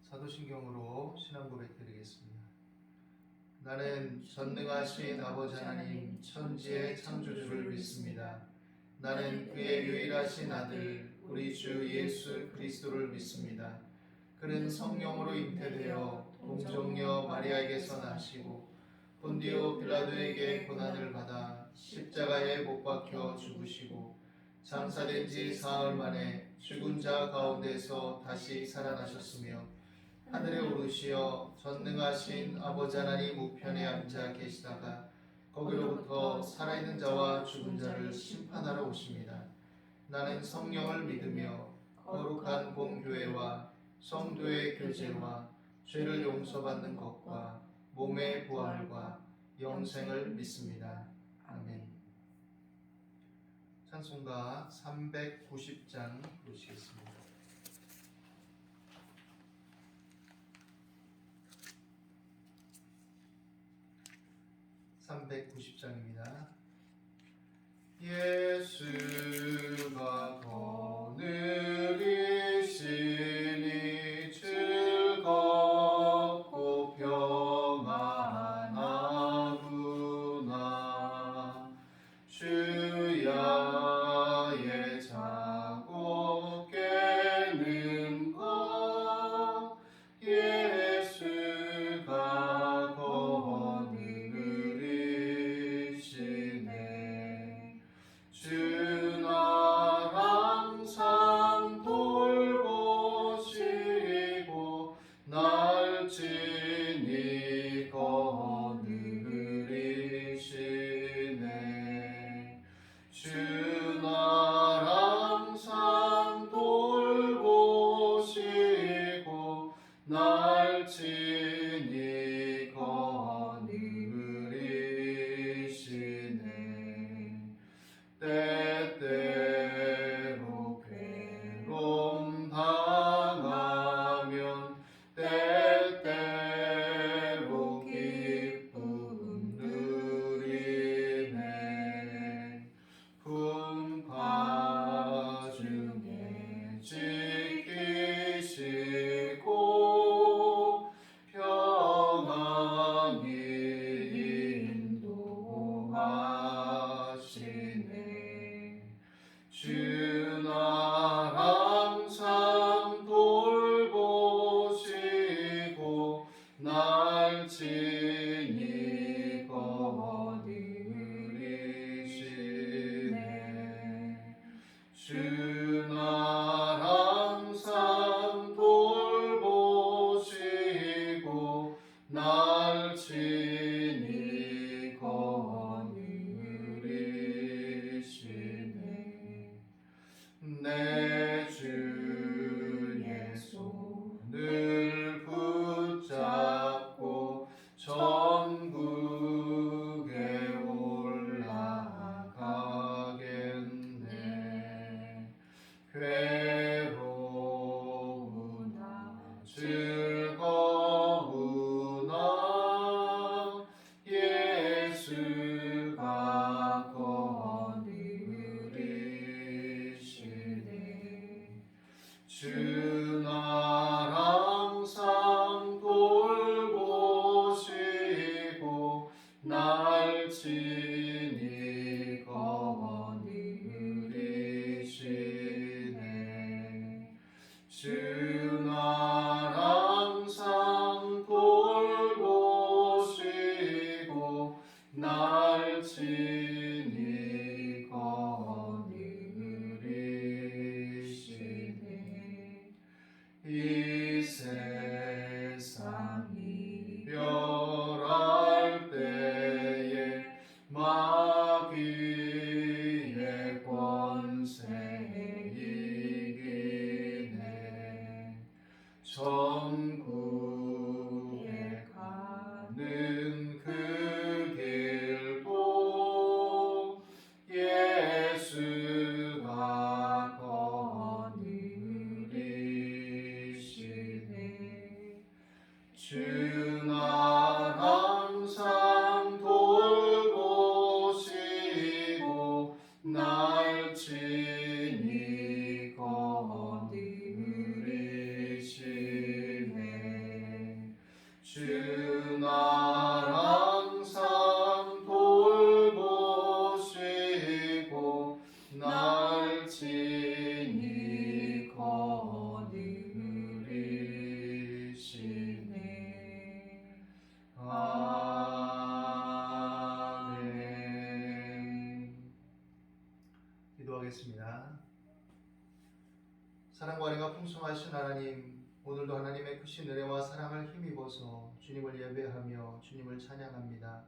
사도신경으로 신앙 고백 드리겠습니다. 나는 전능하신 아버지 하나님 천지의 창조주를 믿습니다. 나는 그의 유일하신 아들 우리 주 예수 그리스도를 믿습니다. 그는 성령으로 잉태되어 동정녀 마리아에게서 나시고 본디오 빌라도에게 고난을 받아 십자가에 못 박혀 죽으시고 장사된 지 사흘 만에 죽은 자 가운데서 다시 살아나셨으며 하늘에 오르시어 전능하신 아버지 하나님 우편에 앉아 계시다가 거기로부터 살아있는 자와 죽은 자를 심판하러 오십니다. 나는 성령을 믿으며 거룩한 공교회와 성도의 교제와 죄를 용서받는 것과 몸의 부활과 영생을 믿습니다. 아멘. 찬송가 390장 보시겠습니다. 390장입니다. 예수가 거느리시니 즐겁고 평안하구나. 주야의 자고 깨는 것 예수가 거느리시네. 주 날 항상 돌보시고 날 친히 거느리시네. 주 날 항상 돌보시고 날 친히 거느리시네. 때때로 괴로움 당하면 때때로 기쁨 누리네. 풍파 중에 지키시고 평안히 인도하시네. 주 날 항상 돌보시고 날 친히 거느리시네. 주 날 항상 돌보시고 날 친히 거느리시네. 내 주의 손을 붙잡고 천국에 올라가겠네. 괴로우나 즐거우나 예수가 거느리시네. 주 날 항상 돌보시고 날 친히 거느리시네. 주 날 항상 돌보시고 날 친히 거느리시네. 이 세상 이별할 때에 마귀의 권세 이기네. 천국에 가는 그 길도 예수가 거느리시네. 주 날 항상 돌보시고 날 친히 거느리시네. 오늘도 하나님의 크신 은혜와 사랑을 힘입어서 주님을 예배하며 주님을 찬양합니다.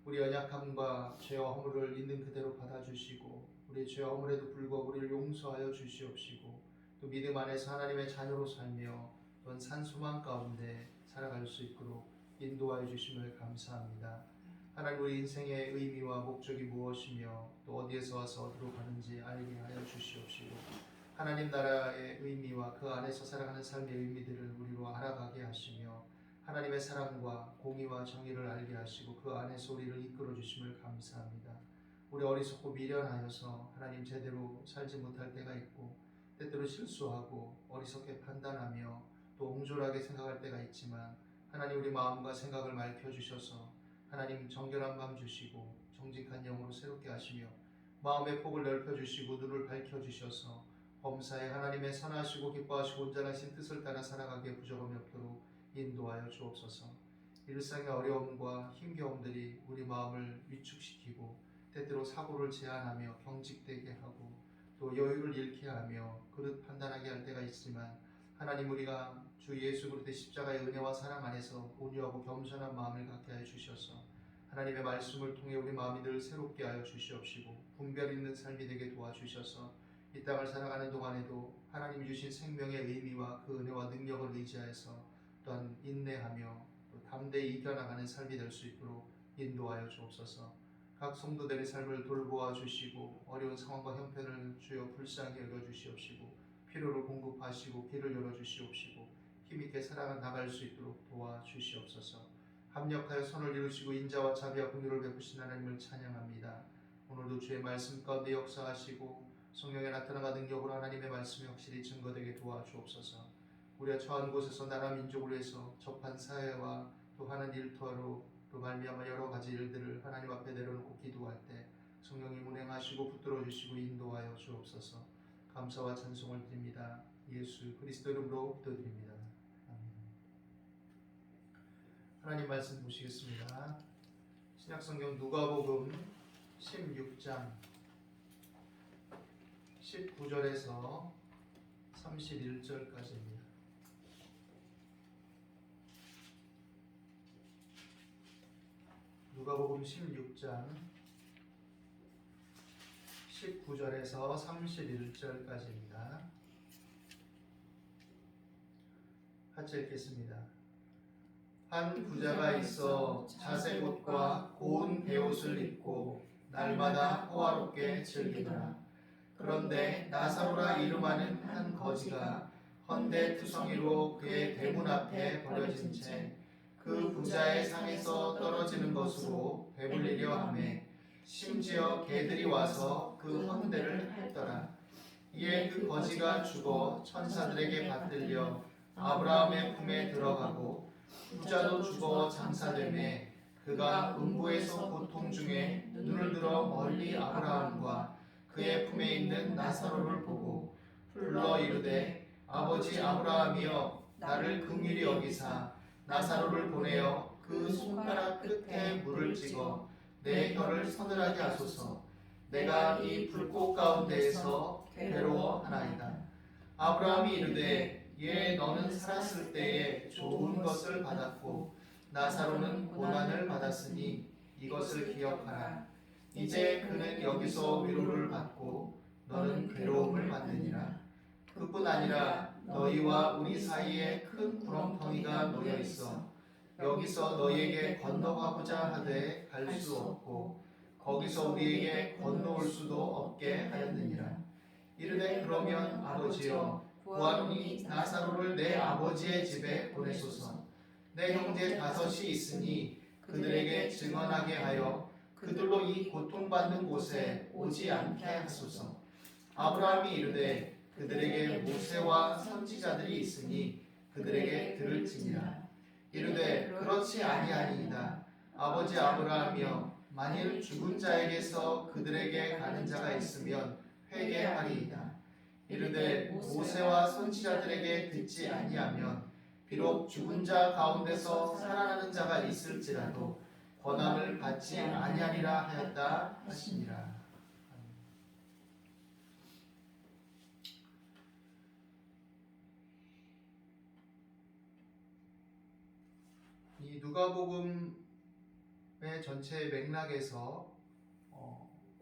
우리 연약함과 죄와 허물을 있는 그대로 받아주시고 우리 죄와 허물에도 불구하고 우리를 용서하여 주시옵시고 또 믿음 안에서 하나님의 자녀로 살며 또한 산소망 가운데 살아갈 수 있도록 인도하여 주심을 감사합니다. 하나님, 우리 인생의 의미와 목적이 무엇이며 또 어디에서 와서 어디로 가는지 알게 하여 주시옵시고 하나님 나라의 의미와 그 안에서 살아가는 삶의 의미들을 우리로 알아가게 하시며 하나님의 사랑과 공의와 정의를 알게 하시고 그 안에서 우리를 이끌어 주심을 감사합니다. 우리 어리석고 미련하여서 하나님 제대로 살지 못할 때가 있고 때때로 실수하고 어리석게 판단하며 또 옹졸하게 생각할 때가 있지만 하나님, 우리 마음과 생각을 맑혀주셔서 하나님 정결한 마음 주시고 정직한 영으로 새롭게 하시며 마음의 폭을 넓혀주시고 눈을 밝혀주셔서 범사에 하나님의 선하시고 기뻐하시고 온전하신 뜻을 따라 살아가기에 부족함이 없도록 인도하여 주옵소서. 일상의 어려움과 힘겨움들이 우리 마음을 위축시키고 때때로 사고를 제한하며 경직되게 하고 또 여유를 잃게 하며 그릇 판단하게 할 때가 있지만 하나님, 우리가 주 예수 그리스도의 십자가의 은혜와 사랑 안에서 온유하고 겸손한 마음을 갖게 하여 주셔서 하나님의 말씀을 통해 우리 마음이 늘 새롭게 하여 주시옵시고 분별 있는 삶이 되게 도와주셔서 이 땅을 살아가는 동안에도 하나님이 주신 생명의 의미와 그 은혜와 능력을 의지하여서 또한 인내하며 또 담대히 이겨나가는 삶이 될 수 있도록 인도하여 주옵소서. 각 성도들의 삶을 돌보아 주시고 어려운 상황과 형편을 주여 불쌍히 여겨 주시옵시고 필요를 공급하시고 길을 열어 주시옵시고 힘있게 살아가 나갈 수 있도록 도와 주시옵소서. 합력하여 선을 이루시고 인자와 자비와 긍휼을 베푸신 하나님을 찬양합니다. 오늘도 주의 말씀 가운데 역사하시고 성령의 나타남과 능력으로 하나님의 말씀이 확실히 증거되게 도와주옵소서. 우리가 처한 곳에서 나라 민족을 위해서 접한 사회와 또 하는 일터로 또 말미암아 여러 가지 일들을 하나님 앞에 내려놓고 기도할 때 성령님 운행하시고 붙들어 주시고 인도하여 주옵소서. 감사와 찬송을 드립니다. 예수 그리스도 이름으로 기도드립니다. 아멘. 하나님 말씀 보시겠습니다. 신약성경 누가복음 16장 19절에서 31절까지입니다. 누가복음 16장 19절에서 31절까지입니다. 같이 읽겠습니다. 한 부자가 있어 자색 옷과 고운 베옷을 입고 날마다 호화롭게 즐기더라. 그런데 나사로라 이름하는 한 거지가 헌데투성이로 그의 대문 앞에 버려진 채 그 부자의 상에서 떨어지는 것으로 배불리려 하매 심지어 개들이 와서 그 헌데를 핥더라. 이에 그 거지가 죽어 천사들에게 받들려 아브라함의 품에 들어가고 부자도 죽어 장사되매 그가 음부에서 고통 중에 눈을 들어 멀리 아브라함과 그의 품에 있는 나사로를 보고 불러 이르되 아버지 아브라함이여 나를 긍휼히 여기사 나사로를 보내어 그 손가락 끝에 물을 찍어 내 혀를 서늘하게 하소서. 내가 이 불꽃 가운데에서 괴로워하나이다. 아브라함이 이르되 예 너는 살았을 때에 좋은 것을 받았고 나사로는 고난을 받았으니 이것을 기억하라. 이제 그는 여기서 위로를 받고 너는 괴로움을 받느니라. 그뿐 아니라 너희와 우리 사이에 큰 구렁텅이가 놓여 있어 여기서 너희에게 건너가고자 하되 갈 수 없고 거기서 우리에게 건너올 수도 없게 하였느니라. 이르되 그러면 아버지여 구하노니 나사로를 내 아버지의 집에 보내소서. 내 형제 5이 있으니 그들에게 증언하게 하여 그들로 이 고통받는 곳에 오지 않게 하소서. 아브라함이 이르되 그들에게 모세와 선지자들이 있으니 그들에게 들을지니라. 이르되 그렇지 아니하니이다. 아버지 아브라함이여 만일 죽은 자에게서 그들에게 가는 자가 있으면 회개하리이다. 이르되 모세와 선지자들에게 듣지 아니하면 비록 죽은 자 가운데서 살아나는 자가 있을지라도 권함을 받지 아니하리라 하였다 하시니라. 누가복음의 전체 맥락에서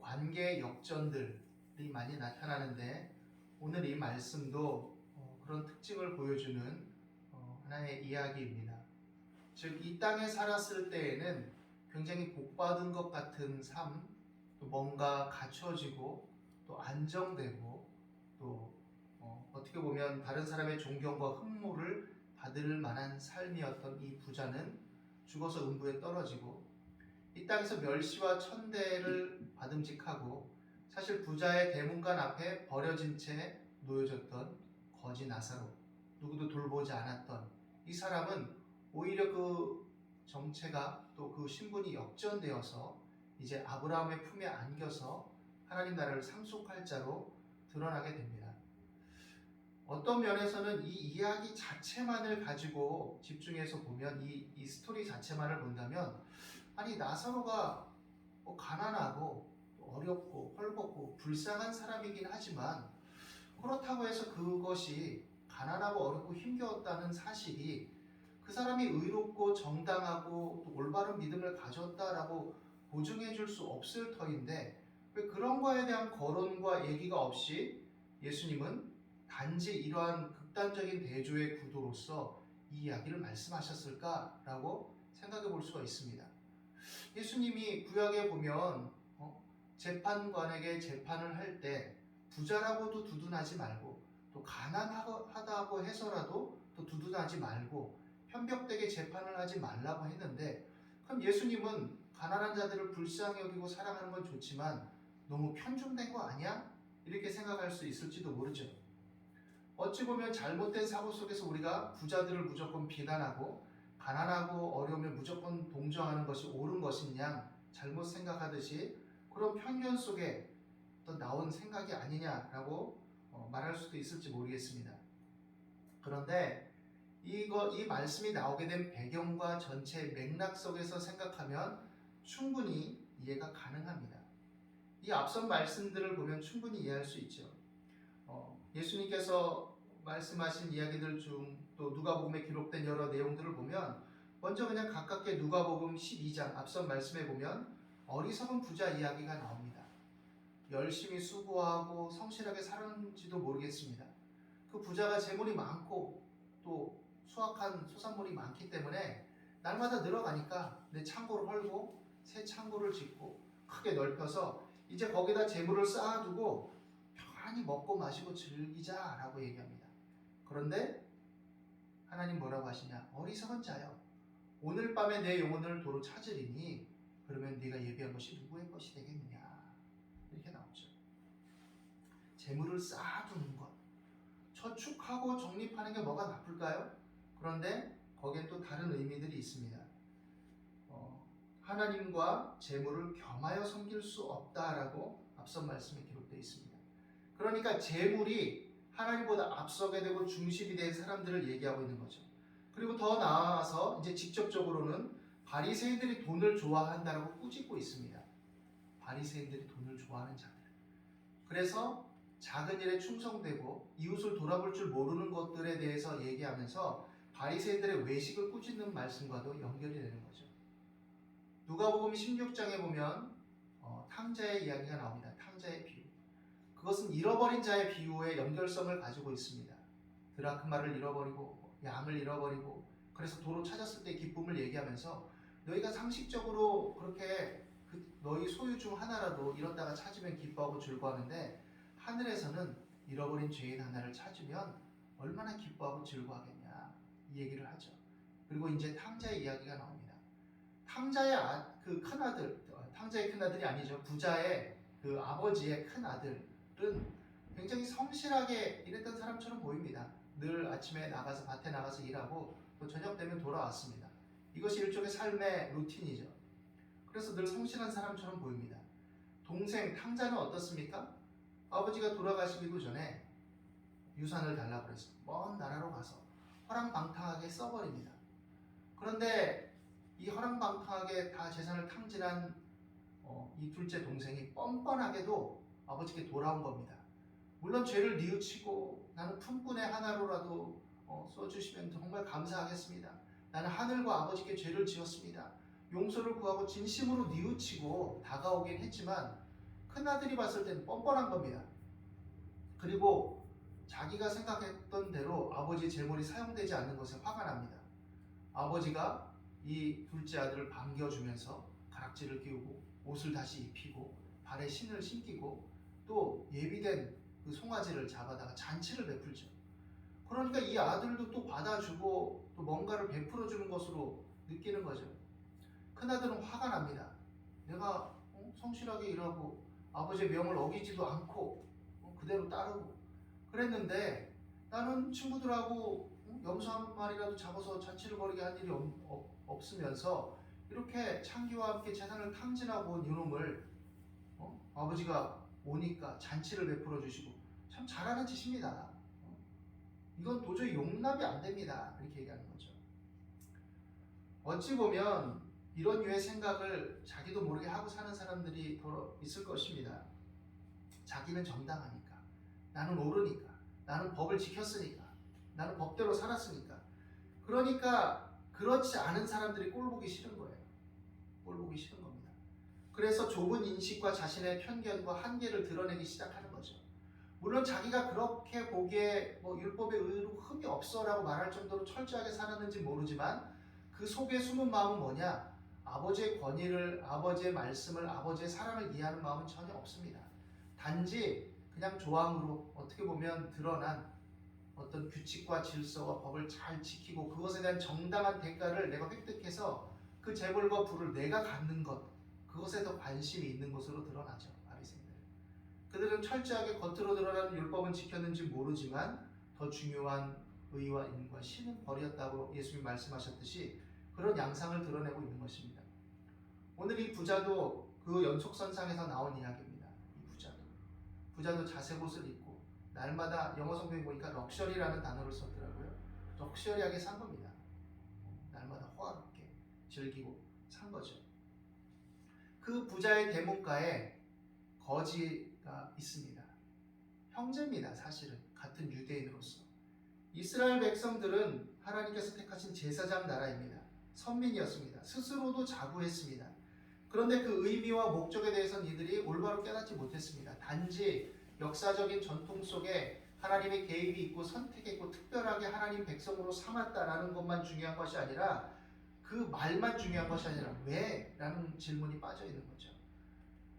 관계 역전들이 많이 나타나는데 오늘 이 말씀도 그런 특징을 보여주는 하나의 이야기입니다. 즉, 이 땅에 살았을 때에는 굉장히 복받은 것 같은 삶, 또 뭔가 갖춰지고 또 안정되고 또 어떻게 보면 다른 사람의 존경과 흠모를 받을 만한 삶이었던 이 부자는 죽어서 음부에 떨어지고 이 땅에서 멸시와 천대를 받음직하고 사실 부자의 대문간 앞에 버려진 채 놓여졌던 거지 나사로, 누구도 돌보지 않았던 이 사람은 오히려 그 정체가 또 그 신분이 역전되어서 이제 아브라함의 품에 안겨서 하나님 나라를 상속할 자로 드러나게 됩니다. 어떤 면에서는 이 이야기 자체만을 가지고 집중해서 보면 이 스토리 자체만을 본다면 아니 나사로가 가난하고 어렵고 헐벗고 불쌍한 사람이긴 하지만 그렇다고 해서 그것이 가난하고 어렵고 힘겨웠다는 사실이 그 사람이 의롭고 정당하고 또 올바른 믿음을 가졌다라고 보증해 줄 수 없을 터인데 왜 그런 거에 대한 거론과 얘기가 없이 예수님은 단지 이러한 극단적인 대조의 구도로서 이 이야기를 말씀하셨을까라고 생각해 볼 수가 있습니다. 예수님이 구약에 보면 재판관에게 재판을 할 때 부자라고도 두둔하지 말고 또 가난하다고 해서라도 또 두둔하지 말고 편벽되게 재판을 하지 말라고 했는데 그럼 예수님은 가난한 자들을 불쌍히 여기고 사랑하는 건 좋지만 너무 편중된 거 아니야? 이렇게 생각할 수 있을지도 모르죠. 어찌 보면 잘못된 사고 속에서 우리가 부자들을 무조건 비난하고 가난하고 어려우면 무조건 동정하는 것이 옳은 것인 양 잘못 생각하듯이 그런 편견 속에 또 나온 생각이 아니냐라고 말할 수도 있을지 모르겠습니다. 그런데 이 말씀이 나오게 된 배경과 전체 맥락 속에서 생각하면 충분히 이해가 가능합니다. 이 앞선 말씀들을 보면 충분히 이해할 수 있죠. 예수님께서 말씀하신 이야기들 중 또 누가복음에 기록된 여러 내용들을 보면 먼저 그냥 가깝게 누가복음 12장 앞선 말씀에 보면 어리석은 부자 이야기가 나옵니다. 열심히 수고하고 성실하게 살았는지도 모르겠습니다. 그 부자가 재물이 많고 또 수확한 소산물이 많기 때문에 날마다 늘어가니까 내 창고를 헐고 새 창고를 짓고 크게 넓혀서 이제 거기다 재물을 쌓아두고 편안히 먹고 마시고 즐기자라고 얘기합니다. 그런데 하나님 뭐라고 하시냐? 어리석은 자여, 오늘 밤에 내 영혼을 도로 찾으리니 그러면 네가 예비한 것이 누구의 것이 되겠느냐? 이렇게 나오죠. 재물을 쌓아두는 것, 저축하고 적립하는 게 뭐가 나쁠까요? 그런데 거기엔 또 다른 의미들이 있습니다. 하나님과 재물을 겸하여 섬길 수 없다라고 앞선 말씀에 기록되어 있습니다. 그러니까 재물이 하나님보다 앞서게 되고 중심이 된 사람들을 얘기하고 있는 거죠. 그리고 더 나아가서 이제 직접적으로는 바리새인들이 돈을 좋아한다라고 꾸짖고 있습니다. 바리새인들이 돈을 좋아하는 자들. 그래서 작은 일에 충성되고 이웃을 돌아볼 줄 모르는 것들에 대해서 얘기하면서 바리새인들의 외식을 꾸짖는 말씀과도 연결이 되는 거죠. 누가복음 16장에 보면 탕자의 이야기가 나옵니다. 탕자의 비유. 그것은 잃어버린 자의 비유의 연결성을 가지고 있습니다. 드라크마를 잃어버리고 양을 잃어버리고 그래서 도로 찾았을 때 기쁨을 얘기하면서 너희가 상식적으로 그렇게 너희 소유 중 하나라도 잃었다가 찾으면 기뻐하고 즐거워하는데 하늘에서는 잃어버린 죄인 하나를 찾으면 얼마나 기뻐하고 즐거워하겠냐 이 얘기를 하죠. 그리고 이제 탕자의 이야기가 나옵니다. 탕자의 그 큰아들, 탕자의 큰아들이 아니죠. 부자의 그 아버지의 큰아들은 굉장히 성실하게 일했던 사람처럼 보입니다. 늘 아침에 나가서 밭에 나가서 일하고 또 저녁 되면 돌아왔습니다. 이것이 일종의 삶의 루틴이죠. 그래서 늘 성실한 사람처럼 보입니다. 동생 탕자는 어떻습니까? 아버지가 돌아가시기도 전에 유산을 달라고 해서 먼 나라로 가서 허랑방탕하게 써버립니다. 그런데 이 허랑방탕하게 다 재산을 탕진한 이 둘째 동생이 뻔뻔하게도 아버지께 돌아온 겁니다. 물론 죄를 뉘우치고 나는 품꾼의 하나로라도 써주시면 정말 감사하겠습니다. 나는 하늘과 아버지께 죄를 지었습니다. 용서를 구하고 진심으로 뉘우치고 다가오긴 했지만 큰아들이 봤을 때는 뻔뻔한 겁니다. 그리고 자기가 생각했던 대로 아버지의 재물이 사용되지 않는 것에 화가 납니다. 아버지가 이 둘째 아들을 반겨주면서 가락지를 끼우고 옷을 다시 입히고 발에 신을 신기고 또 예비된 그 송아지를 잡아다가 잔치를 베풀죠. 그러니까 이 아들도 또 받아주고 또 뭔가를 베풀어주는 것으로 느끼는 거죠. 큰아들은 화가 납니다. 내가 성실하게 일하고 아버지의 명을 어기지도 않고 그대로 따르고 그랬는데 나는 친구들하고 염소 한 마리라도 잡아서 잔치를 벌이게 한 일이 없으면서 이렇게 창기와 함께 재산을 탕진하고 온 이놈을 아버지가 오니까 잔치를 베풀어 주시고 참 잘하는 짓입니다. 이건 도저히 용납이 안 됩니다. 이렇게 얘기하는 거죠. 어찌 보면 이런 유의 생각을 자기도 모르게 하고 사는 사람들이 더 있을 것입니다. 자기는 정당하니까, 나는 옳으니까, 나는 법을 지켰으니까, 나는 법대로 살았으니까. 그러니까 그렇지 않은 사람들이 꼴보기 싫은 거예요. 꼴보기 싫은 겁니다. 그래서 좁은 인식과 자신의 편견과 한계를 드러내기 시작하는 거죠. 물론 자기가 그렇게 보기에 율법의 의로 흠이 없어라고 말할 정도로 철저하게 살았는지 모르지만 그 속에 숨은 마음은 뭐냐? 아버지의 권위를, 아버지의 말씀을, 아버지의 사랑을 이해하는 마음은 전혀 없습니다. 단지 그냥 조항으로 어떻게 보면 드러난 어떤 규칙과 질서와 법을 잘 지키고 그것에 대한 정당한 대가를 내가 획득해서 그 재물과 부를 내가 갖는 것, 그것에 더 관심이 있는 것으로 드러나죠. 바리새인들. 그들은 철저하게 겉으로 드러나는 율법은 지켰는지 모르지만 더 중요한 의와 인과 신은 버렸다고 예수님이 말씀하셨듯이 그런 양상을 드러내고 있는 것입니다. 오늘 이 부자도 그 연속선상에서 나온 이야기입니다. 이 부자도 자색옷을 입고 날마다 영어 성경에 보니까 럭셔리라는 단어를 썼더라고요. 럭셔리하게 산 겁니다. 날마다 호화롭게 즐기고 산 거죠. 그 부자의 대문가에 거지가 있습니다. 형제입니다. 사실은 같은 유대인으로서. 이스라엘 백성들은 하나님께서 택하신 제사장 나라입니다. 선민이었습니다. 스스로도 자부했습니다. 그런데 그 의미와 목적에 대해서는 이들이 올바로 깨닫지 못했습니다. 단지 역사적인 전통 속에 하나님의 개입이 있고 선택했고 특별하게 하나님 백성으로 삼았다라는 것만 중요한 것이 아니라 그 말만 중요한 것이 아니라 왜? 라는 질문이 빠져 있는 거죠.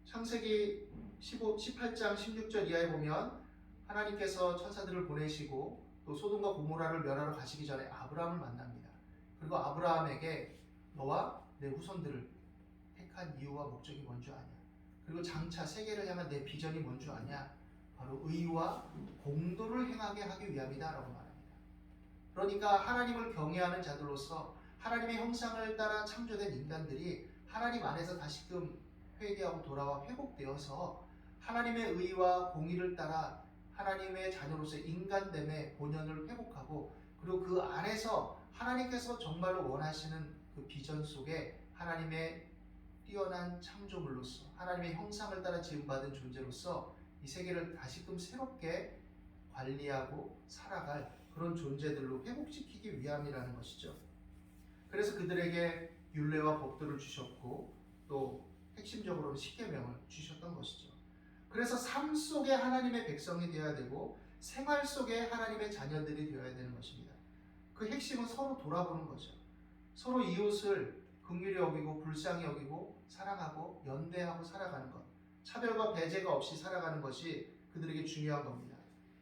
창세기 18장 16절 이하에 보면 하나님께서 천사들을 보내시고 또 소돔과 고모라를 멸하러 가시기 전에 아브라함을 만납니다. 그리고 아브라함에게 너와 내 후손들을 택한 이유와 목적이 뭔 줄 아냐? 그리고 장차 세계를 향한 내 비전이 뭔 줄 아냐? 바로 의와 공도를 행하게 하기 위함이다 라고 말합니다. 그러니까 하나님을 경외하는 자들로서 하나님의 형상을 따라 창조된 인간들이 하나님 안에서 다시금 회개하고 돌아와 회복되어서 하나님의 의와 공의를 따라 하나님의 자녀로서의 인간됨의 본연을 회복하고 그리고 그 안에서 하나님께서 정말로 원하시는 그 비전 속에 하나님의 뛰어난 창조물로서 하나님의 형상을 따라 지음받은 존재로서 이 세계를 다시금 새롭게 관리하고 살아갈 그런 존재들로 회복시키기 위함이라는 것이죠. 그래서 그들에게 율례와 법도를 주셨고 또 핵심적으로는 십계명을 주셨던 것이죠. 그래서 삶 속에 하나님의 백성이 되어야 되고 생활 속에 하나님의 자녀들이 되어야 되는 것입니다. 그 핵심은 서로 돌아보는 거죠. 서로 이웃을 긍휼히 여기고 불쌍히 여기고 사랑하고 연대하고 살아가는 것, 차별과 배제가 없이 살아가는 것이 그들에게 중요한 겁니다.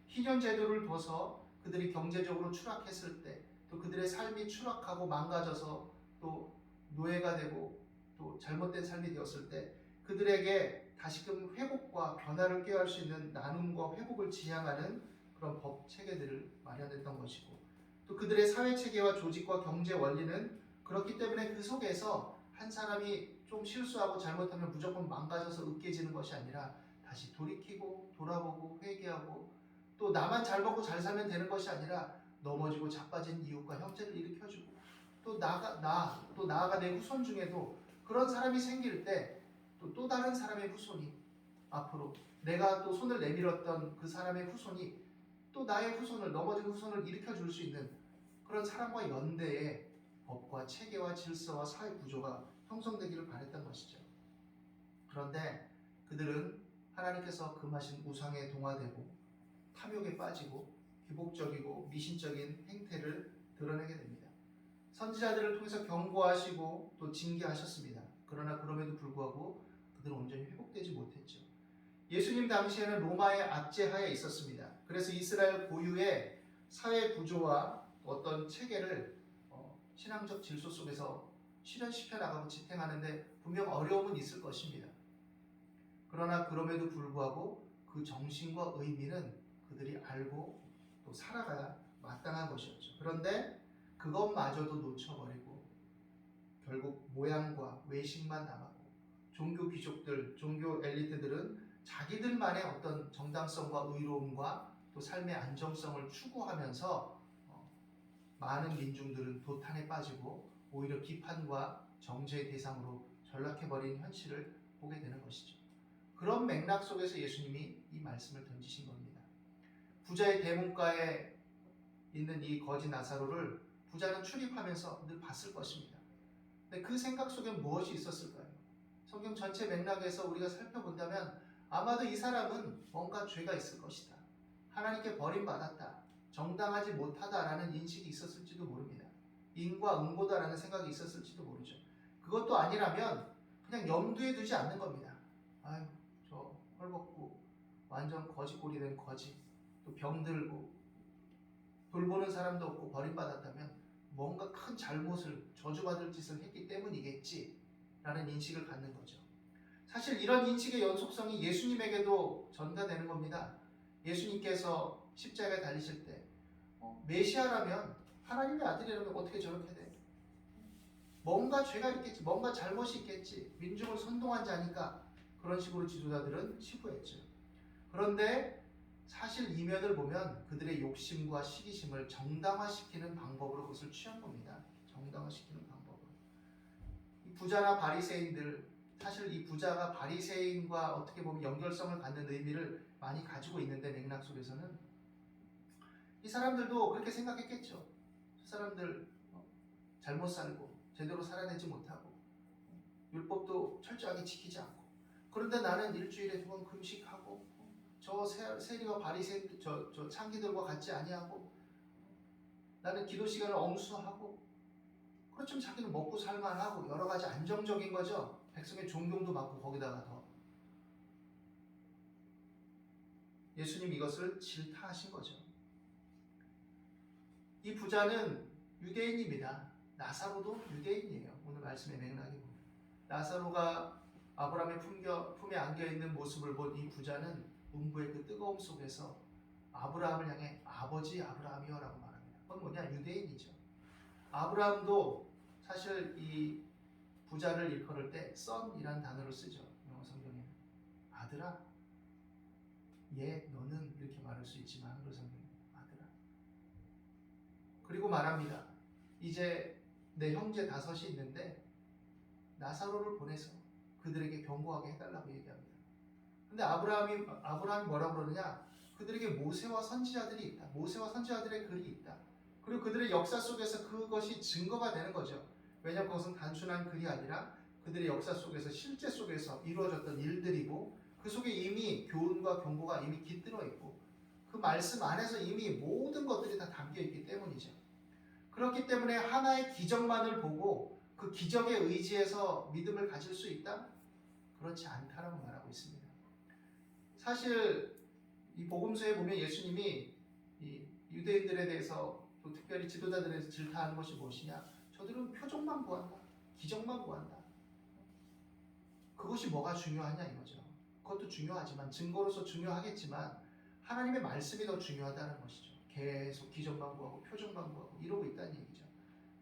희년 제도를 둬서 그들이 경제적으로 추락했을 때 또 그들의 삶이 추락하고 망가져서 또 노예가 되고 또 잘못된 삶이 되었을 때 그들에게 다시금 회복과 변화를 꾀할 수 있는 나눔과 회복을 지향하는 그런 법 체계들을 마련했던 것이고 또 그들의 사회 체계와 조직과 경제 원리는 그렇기 때문에 그 속에서 한 사람이 좀 실수하고 잘못하면 무조건 망가져서 으깨지는 것이 아니라 다시 돌이키고 돌아보고 회개하고 또 나만 잘 먹고 잘 살면 되는 것이 아니라 넘어지고 자빠진 이웃과 형제를 일으켜주고 또 나아가 내 후손 중에도 그런 사람이 생길 때 또 다른 사람의 후손이 앞으로 내가 또 손을 내밀었던 그 사람의 후손이 또 나의 후손을 넘어진 후손을 일으켜 줄 수 있는 그런 사랑과 연대의 법과 체계와 질서와 사회 구조가 형성되기를 바랬던 것이죠. 그런데 그들은 하나님께서 금하신 우상에 동화되고 탐욕에 빠지고 기복적이고 미신적인 행태를 드러내게 됩니다. 선지자들을 통해서 경고하시고 또 징계하셨습니다. 그러나 그럼에도 불구하고 그들은 온전히 회복되지 못했죠. 예수님 당시에는 로마의 압제하에 있었습니다. 그래서 이스라엘 고유의 사회 구조와 어떤 체계를 신앙적 질서 속에서 실현시켜 나가고 지탱하는데 분명 어려움은 있을 것입니다. 그러나 그럼에도 불구하고 그 정신과 의미는 그들이 알고 또 살아가야 마땅한 것이었죠. 그런데 그것마저도 놓쳐버리고 결국 모양과 외식만 남았고 종교 귀족들, 종교 엘리트들은 자기들만의 어떤 정당성과 의로움과 또 삶의 안정성을 추구하면서 많은 민중들은 도탄에 빠지고 오히려 비판과 정죄의 대상으로 전락해버린 현실을 보게 되는 것이죠. 그런 맥락 속에서 예수님이 이 말씀을 던지신 겁니다. 부자의 대문가에 있는 이 거지 나사로를 부자는 출입하면서 늘 봤을 것입니다. 근데 그 생각 속에 무엇이 있었을까요? 성경 전체 맥락에서 우리가 살펴본다면 아마도 이 사람은 뭔가 죄가 있을 것이다. 하나님께 버림받았다. 정당하지 못하다라는 인식이 있었을지도 모릅니다. 인과응보다라는 생각이 있었을지도 모르죠. 그것도 아니라면 그냥 염두에 두지 않는 겁니다. 아유, 저 헐벗고 완전 거지꼴이 된 거지, 또 병들고 돌보는 사람도 없고 버림받았다면 뭔가 큰 잘못을 저주받을 짓을 했기 때문이겠지 라는 인식을 갖는 거죠. 사실 이런 인식의 연속성이 예수님에게도 전가되는 겁니다. 예수님께서 십자가에 달리실 때 메시아라면, 하나님의 아들이라면 어떻게 저렇게 돼? 뭔가 죄가 있겠지, 뭔가 잘못이 있겠지, 민중을 선동한 자니까 그런 식으로 지도자들은 치부했죠. 그런데 사실 이면을 보면 그들의 욕심과 시기심을 정당화시키는 방법으로 그것을 취한 겁니다. 정당화시키는 방법으로. 이 부자나 바리새인들, 사실 이 부자가 바리새인과 어떻게 보면 연결성을 갖는 의미를 많이 가지고 있는데, 맥락 속에서는 이 사람들도 그렇게 생각했겠죠. 저 사람들 잘못 살고 제대로 살아내지 못하고 율법도 철저하게 지키지 않고, 그런데 나는 일주일에 2번 금식하고 저 세리와 바리새인 저 창기들과 같지 아니하고 나는 기도 시간을 엄수하고, 그렇지만 자기는 먹고 살만하고 여러 가지 안정적인 거죠. 백성의 존경도 받고 거기다가 더 예수님 이것을 질타하신 거죠. 이 부자는 유대인입니다. 나사로도 유대인이에요. 오늘 말씀의 맥락이 보면 나사로가 아브라함의 품에 안겨있는 모습을 본 이 부자는 음부의 그 뜨거움 속에서 아브라함을 향해 아버지 아브라함이여 라고 말합니다. 그건 뭐냐? 유대인이죠. 아브라함도 사실 이 부자를 일컬을 때 son이라는 단어를 쓰죠. 영어 성경에는. 아들아, 너는 이렇게 말할 수 있지만 한글 성경에는 아들아. 그리고 말합니다. 이제 내 형제 5이 있는데 나사로를 보내서 그들에게 경고하게 해달라고 얘기합니다. 근데 아브라함이 뭐라고 그러느냐? 그들에게 모세와 선지자들이 있다. 모세와 선지자들의 글이 있다. 그리고 그들의 역사 속에서 그것이 증거가 되는 거죠. 왜냐하면 그것은 단순한 글이 아니라 그들의 역사 속에서, 실제 속에서 이루어졌던 일들이고, 그 속에 이미 교훈과 경고가 이미 깃들어 있고, 그 말씀 안에서 이미 모든 것들이 다 담겨 있기 때문이죠. 그렇기 때문에 하나의 기적만을 보고 그 기적에 의지해서 믿음을 가질 수 있다? 그렇지 않다라고 말하고 있습니다. 사실 이 복음서에 보면 예수님이 이 유대인들에 대해서, 또 특별히 지도자들에 대해서 질타하는 것이 무엇이냐? 저들은 표적만 구한다. 기적만 구한다. 그것이 뭐가 중요하냐 이거죠. 그것도 중요하지만, 증거로서 중요하겠지만 하나님의 말씀이 더 중요하다는 것이죠. 계속 기적만 구하고 표적만 구하고 이러고 있다는 얘기죠.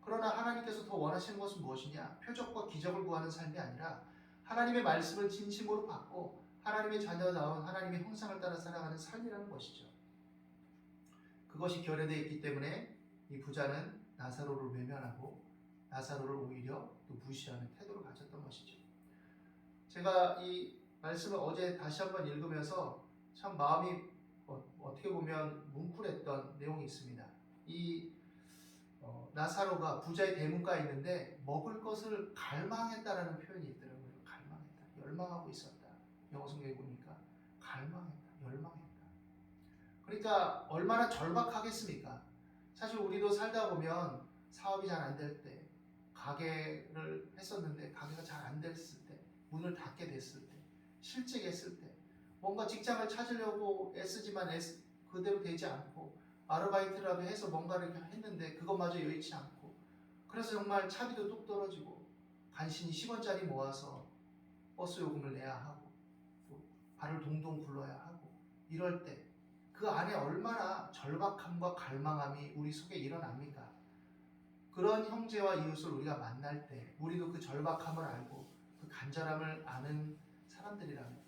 그러나 하나님께서 더 원하시는 것은 무엇이냐? 표적과 기적을 구하는 삶이 아니라 하나님의 말씀을 진심으로 받고 하나님의 자녀다운 하나님의 형상을 따라 살아가는 삶이라는 것이죠. 그것이 결여되어 있기 때문에 이 부자는 나사로를 외면하고 나사로를 오히려 또 무시하는 태도를 가졌던 것이죠. 제가 이 말씀을 어제 다시 한번 읽으면서 참 마음이 어떻게 보면 뭉클했던 내용이 있습니다. 이 나사로가 부자의 대문가에 있는데 먹을 것을 갈망했다라는 표현이 있더라고요. 갈망했다. 열망하고 있었다. 영어 성경에 보니까 갈망했다. 열망했다. 그러니까 얼마나 절박하겠습니까? 사실 우리도 살다 보면 사업이 잘 안 될 때, 가게를 했었는데 가게가 잘 안 됐을 때, 문을 닫게 됐을 때, 실직했을 때, 뭔가 직장을 찾으려고 애쓰지만 그대로 되지 않고 아르바이트라도 해서 뭔가를 했는데 그것마저 여의치 않고, 그래서 정말 차비도 뚝 떨어지고 간신히 10원짜리 모아서 버스 요금을 내야 하고 또 발을 동동 굴러야 하고, 이럴 때 그 안에 얼마나 절박함과 갈망함이 우리 속에 일어납니까? 그런 형제와 이웃을 우리가 만날 때 우리도 그 절박함을 알고 그 간절함을 아는 사람들이라면,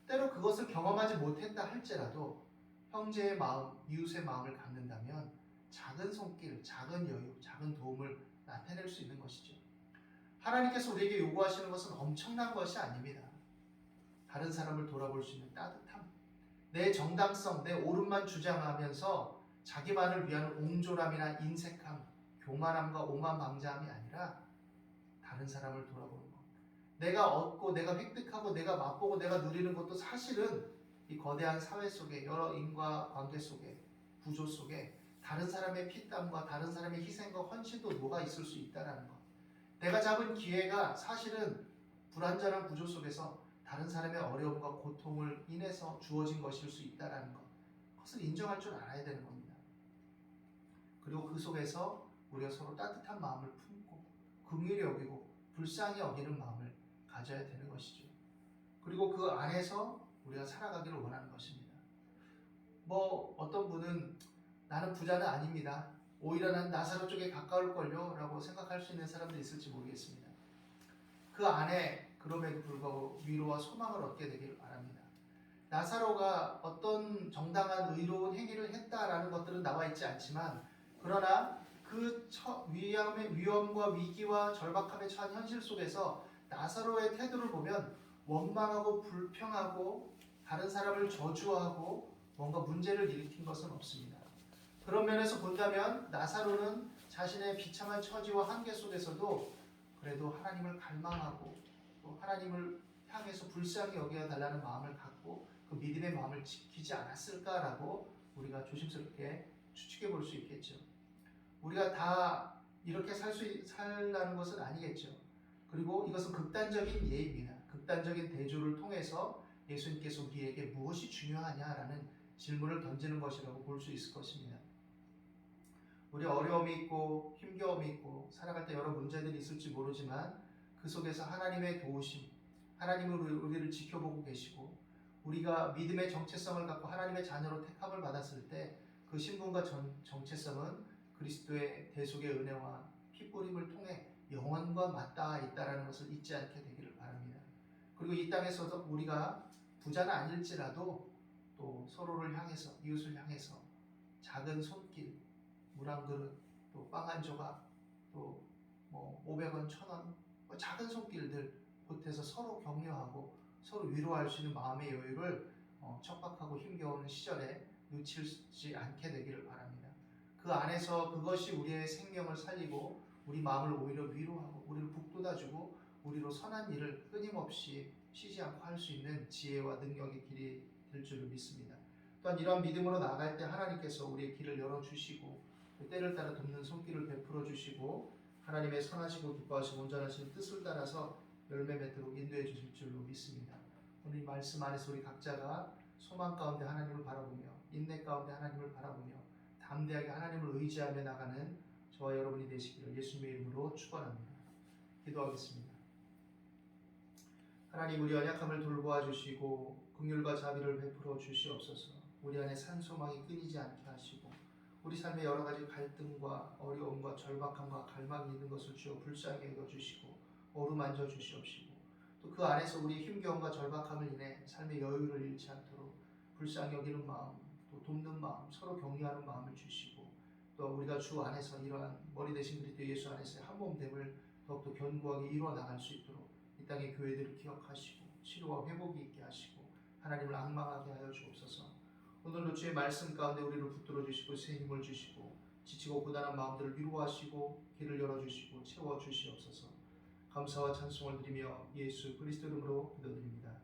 때로 그것을 경험하지 못했다 할지라도 형제의 마음, 이웃의 마음을 갖는다면 작은 손길, 작은 여유, 작은 도움을 나타낼 수 있는 것이죠. 하나님께서 우리에게 요구하시는 것은 엄청난 것이 아닙니다. 다른 사람을 돌아볼 수 있는 따뜻함, 내 정당성, 내 옳음만 주장하면서 자기만을 위한 옹졸함이나 인색함, 교만함과 오만방자함이 아니라 다른 사람을 돌아보는 것. 내가 얻고 내가 획득하고 내가 맛보고 내가 누리는 것도 사실은 이 거대한 사회 속에, 여러 인과관계 속에, 구조 속에 다른 사람의 피땀과 다른 사람의 희생과 헌신도 녹아 있을 수 있다는 것. 내가 잡은 기회가 사실은 불완전한 구조 속에서 다른 사람의 어려움과 고통을 인해서 주어진 것일 수 있다는 것. 그것을 인정할 줄 알아야 되는 겁니다. 그리고 그 속에서 우리가 서로 따뜻한 마음을 품고 긍휼히 여기고 불쌍히 여기는 마음을 가져야 되는 것이죠. 그리고 그 안에서 우리가 살아가기를 원하는 것입니다. 어떤 분은 나는 부자는 아닙니다. 오히려 난 나사로 쪽에 가까울걸요 라고 생각할 수 있는 사람도 있을지 모르겠습니다. 그 안에 그럼에도 불구하고 위로와 소망을 얻게 되기를 바랍니다. 나사로가 어떤 정당한 의로운 행위를 했다라는 것들은 나와 있지 않지만, 그러나 그 위험과 위기와 절박함에 처한 현실 속에서 나사로의 태도를 보면 원망하고 불평하고 다른 사람을 저주하고 뭔가 문제를 일으킨 것은 없습니다. 그런 면에서 본다면 나사로는 자신의 비참한 처지와 한계 속에서도 그래도 하나님을 갈망하고 또 하나님을 향해서 불쌍히 여겨 달라는 마음을 갖고 그 믿음의 마음을 지키지 않았을까라고 우리가 조심스럽게 추측해 볼 수 있겠죠. 우리가 다 이렇게 살라는 것은 아니겠죠. 그리고 이것은 극단적인 예입니다. 극단적인 대조를 통해서 예수님께서 우리에게 무엇이 중요하냐라는 질문을 던지는 것이라고 볼 수 있을 것입니다. 우리 어려움이 있고 힘겨움이 있고 살아갈 때 여러 문제들이 있을지 모르지만 그 속에서 하나님의 도우심, 하나님은 우리를 지켜보고 계시고 우리가 믿음의 정체성을 갖고 하나님의 자녀로 택함을 받았을 때 그 신분과 정체성은 그리스도의 대속의 은혜와 피뿌림을 통해 영원과 맞닿아 있다는 것을 잊지 않게 되기를 바랍니다. 그리고 이 땅에서도 우리가 부자는 아닐지라도 또 서로를 향해서, 이웃을 향해서 작은 손길, 물 한 그릇, 또 빵 한 조각, 또 500원, 1000원, 작은 손길들 보태서 서로 격려하고 서로 위로할 수 있는 마음의 여유를 척박하고 힘겨운 시절에 놓치지 않게 되기를 바랍니다. 그 안에서 그것이 우리의 생명을 살리고 우리 마음을 오히려 위로하고 우리를 북돋아주고 우리로 선한 일을 끊임없이 쉬지 않고 할 수 있는 지혜와 능력의 길이 될 줄을 믿습니다. 또한 이런 믿음으로 나아갈 때 하나님께서 우리의 길을 열어주시고 때를 따라 돕는 손길을 베풀어 주시고 하나님의 선하시고 기뻐하시고 온전하신 뜻을 따라서 열매 맺도록 인도해 주실 줄로 믿습니다. 오늘 이 말씀 안에서 우리 각자가 소망 가운데 하나님을 바라보며 인내 가운데 하나님을 바라보며 담대하게 하나님을 의지하며 나가는 저와 여러분이 되시기를 예수님의 이름으로 축원합니다. 기도하겠습니다. 하나님, 우리 연약함을 돌보아 주시고 긍휼과 자비를 베풀어 주시옵소서. 우리 안에 산소망이 끊이지 않게 하시고 우리 삶에 여러 가지 갈등과 어려움과 절박함과 갈망이 있는 것을 주어 불쌍히 여겨주시고 어루만져 주시옵시고 또 그 안에서 우리의 힘겨움과 절박함을 인해 삶의 여유를 잃지 않도록 불쌍히 여기는 마음, 또 돕는 마음, 서로 격려하는 마음을 주시고 또 우리가 주 안에서 이러한 머리 대신 그리스도 예수 안에서의 한 몸됨을 더욱더 견고하게 이루어 나갈 수 있도록 이 땅의 교회들을 기억하시고 치료와 회복이 있게 하시고 하나님을 앙망하게 하여 주옵소서. 오늘도 주의 말씀 가운데 우리를 붙들어 주시고 새 힘을 주시고 지치고 고단한 마음들을 위로하시고 길을 열어주시고 채워주시옵소서. 감사와 찬송을 드리며 예수 그리스도 이름으로 기도드립니다.